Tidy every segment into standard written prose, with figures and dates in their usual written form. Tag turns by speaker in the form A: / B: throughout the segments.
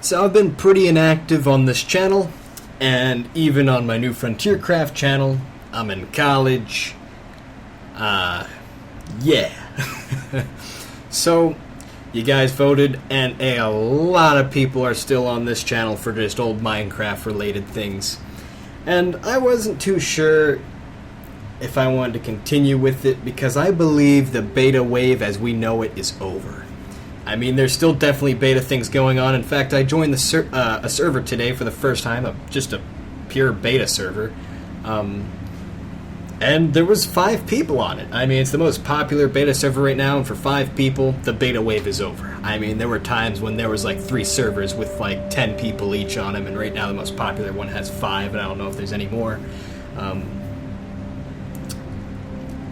A: So I've been pretty inactive on this channel, and even on my new Frontiercraft channel. I'm in college. Yeah. So, you guys voted, and a lot of people are still on this channel for just old Minecraft-related things. And I wasn't too sure if I wanted to continue with it, because I believe the beta wave as we know it is over. I mean, there's still definitely beta things going on. In fact, I joined a server today for the first time, just a pure beta server. And there was 5 people on it. I mean, it's the most popular beta server right now, and for 5 people, the beta wave is over. I mean, there were times when there was like 3 servers with like 10 people each on them, and right now the most popular one has 5, and I don't know if there's any more.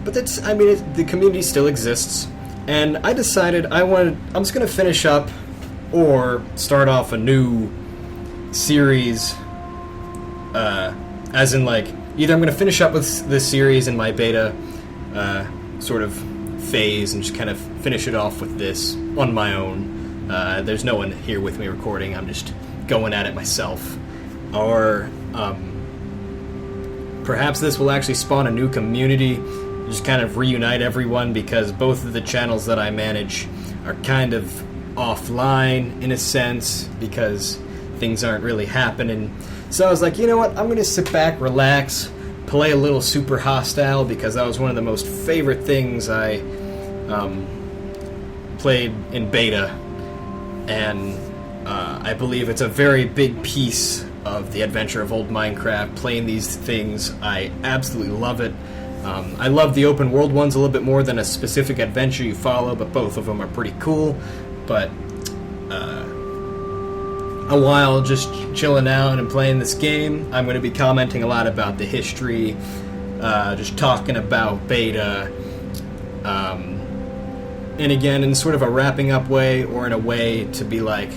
A: But that's, I mean, the community still exists, and I decided I'm just going to finish up or start off a new series, as in like, either I'm going to finish up with this series in my beta sort of phase and just kind of finish it off with this on my own. There's no one here with me recording. I'm just going at it myself. Or perhaps this will actually spawn a new community, just kind of reunite everyone, because both of the channels that I manage are kind of offline in a sense because things aren't really happening. So I was like, you know what, I'm going to sit back, relax, play a little Super Hostile, because that was one of the most favorite things I played in beta, and I believe it's a very big piece of the adventure of old Minecraft. Playing these things, I absolutely love it. I love the open world ones a little bit more than a specific adventure you follow, but both of them are pretty cool. But a while just chilling out and playing this game, I'm going to be commenting a lot about the history, just talking about beta, and again in sort of a wrapping up way, or in a way to be like,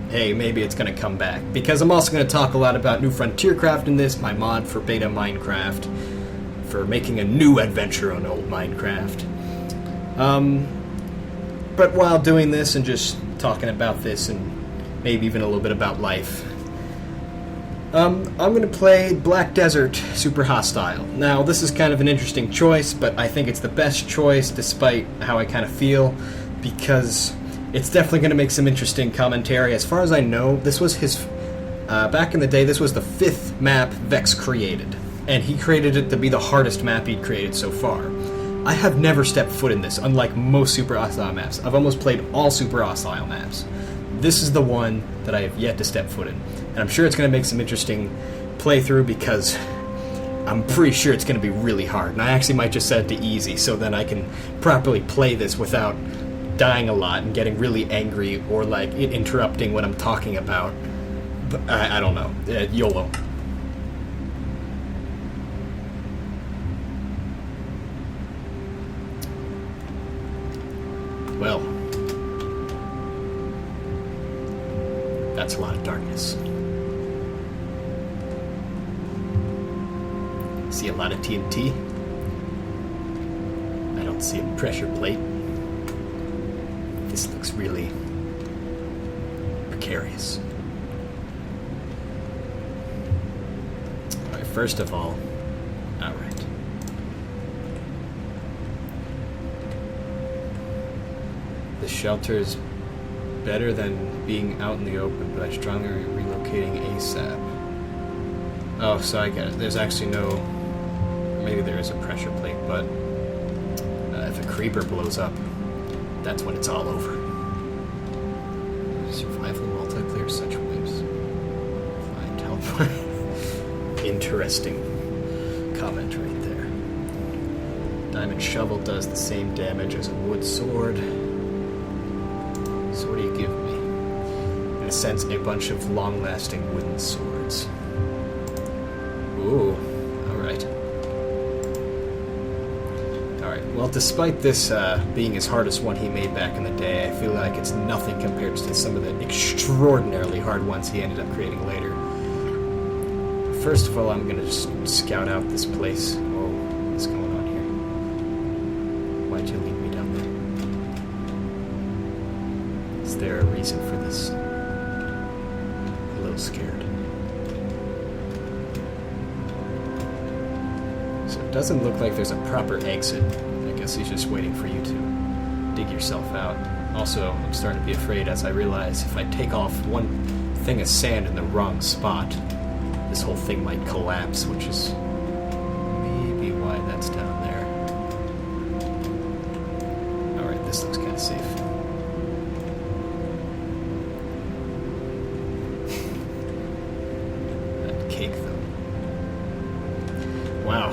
A: hey, maybe it's going to come back. Because I'm also going to talk a lot about New Frontiercraft in this, my mod for beta Minecraft, for making a new adventure on old Minecraft. But while doing this and just talking about this and maybe even a little bit about life, I'm going to play Black Desert Super Hostile. Now, this is kind of an interesting choice, but I think it's the best choice despite how I kind of feel, because it's definitely going to make some interesting commentary. As far as I know, this was his, back in the day, this was the 5th map Vech created, and he created it to be the hardest map he'd created so far. I have never stepped foot in this, unlike most Super Hostile maps. I've almost played all Super Hostile maps. This is the one that I have yet to step foot in. And I'm sure it's going to make some interesting playthrough, because I'm pretty sure it's going to be really hard. And I actually might just set it to easy, so then I can properly play this without dying a lot and getting really angry, or like it interrupting what I'm talking about. But I don't know. YOLO. Well, that's a lot of darkness. See a lot of TNT. I don't see a pressure plate. This looks really precarious. Alright, first of all, alright. The shelter is better than being out in the open, but I strongly relocating ASAP. Oh, so I get it. There's actually no... Maybe there is a pressure plate, but if a creeper blows up, that's when it's all over. Survival multiplayer, such waves. Find teleport. Interesting comment right there. Diamond shovel does the same damage as a wood sword. So what do you give me? In a sense, a bunch of long-lasting wooden swords. Ooh, alright. Alright, well, despite this being his hardest one he made back in the day, I feel like it's nothing compared to some of the extraordinarily hard ones he ended up creating later. First of all, I'm gonna just scout out this place. Whoa, what's going on here? Why'd you leave me down there? Is there a reason for this? little scared. So it doesn't look like there's a proper exit. I guess he's just waiting for you to dig yourself out. Also, I'm starting to be afraid as I realize if I take off one thing of sand in the wrong spot, this whole thing might collapse, which is maybe why that's down there. Alright, this looks kind of safe. That cake, though. Wow,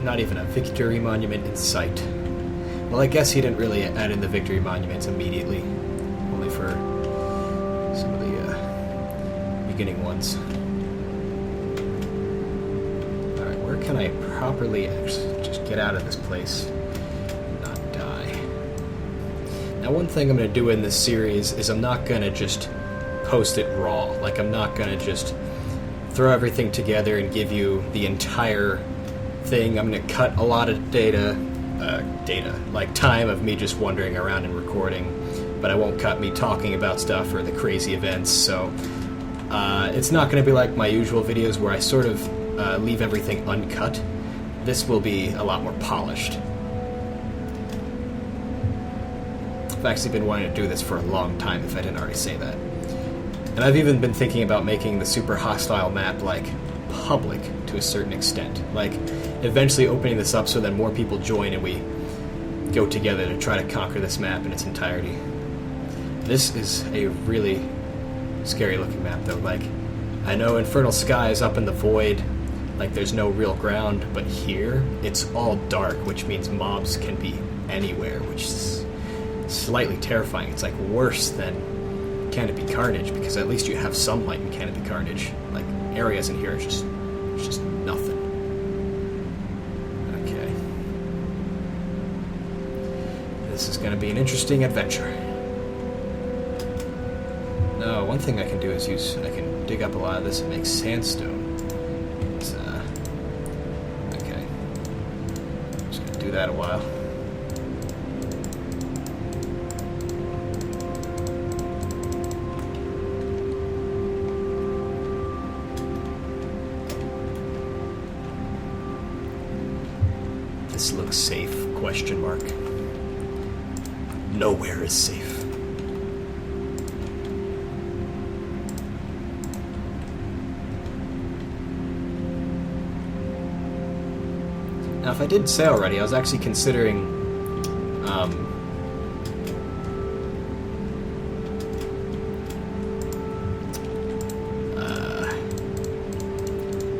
A: not even a victory monument in sight. Well, I guess he didn't really add in the victory monuments immediately. Only for some of the beginning ones. Alright, where can I properly just get out of this place and not die? Now, one thing I'm going to do in this series is I'm not going to just post it raw. Like, I'm not going to just throw everything together and give you the entire thing. I'm going to cut a lot of like time of me just wandering around and recording, but I won't cut me talking about stuff or the crazy events, so it's not going to be like my usual videos where I sort of leave everything uncut. This will be a lot more polished. I've actually been wanting to do this for a long time, if I didn't already say that. And I've even been thinking about making the super hostile map, like, public to a certain extent. Like, eventually opening this up so that more people join and we go together to try to conquer this map in its entirety. This is a really scary looking map, though. Like, I know Infernal Sky is up in the void, like there's no real ground, but here it's all dark, which means mobs can be anywhere, which is slightly terrifying. It's like worse than Canopy Carnage, because at least you have some light in Canopy Carnage. Like, areas in here are just nothing. Okay. This is going to be an interesting adventure. No, one thing I can do is I can dig up a lot of this and make sandstone. It's, okay. I'm just going to do that a while. This looks safe, question mark. Nowhere is safe. Now, if I did say already, I was actually considering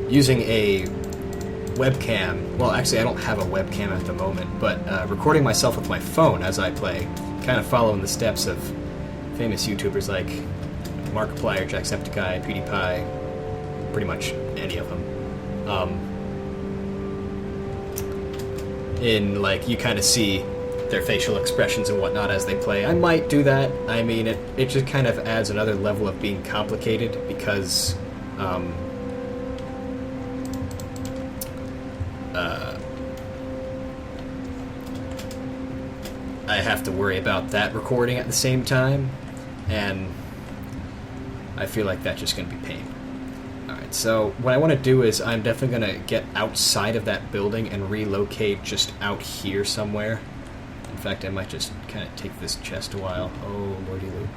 A: using a webcam. Well, actually, I don't have a webcam at the moment, but recording myself with my phone as I play, kind of following the steps of famous YouTubers like Markiplier, Jacksepticeye, PewDiePie, pretty much any of them. Like, you kind of see their facial expressions and whatnot as they play. I might do that. I mean, it just kind of adds another level of being complicated, because I have to worry about that recording at the same time, and I feel like that's just going to be pain. Alright, so what I want to do is I'm definitely going to get outside of that building and relocate just out here somewhere. In fact, I might just kind of take this chest a while. Oh, lordy lord.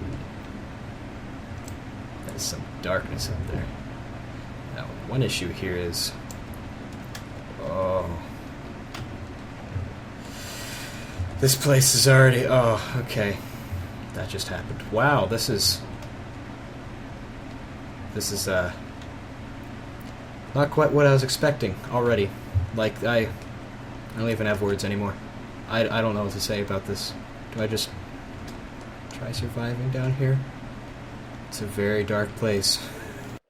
A: There's some darkness up there. Now, one issue here is... Oh... This place is already... Oh, okay. That just happened. Wow, this is... not quite what I was expecting already. Like, I don't even have words anymore. I don't know what to say about this. Do I just try surviving down here? It's a very dark place.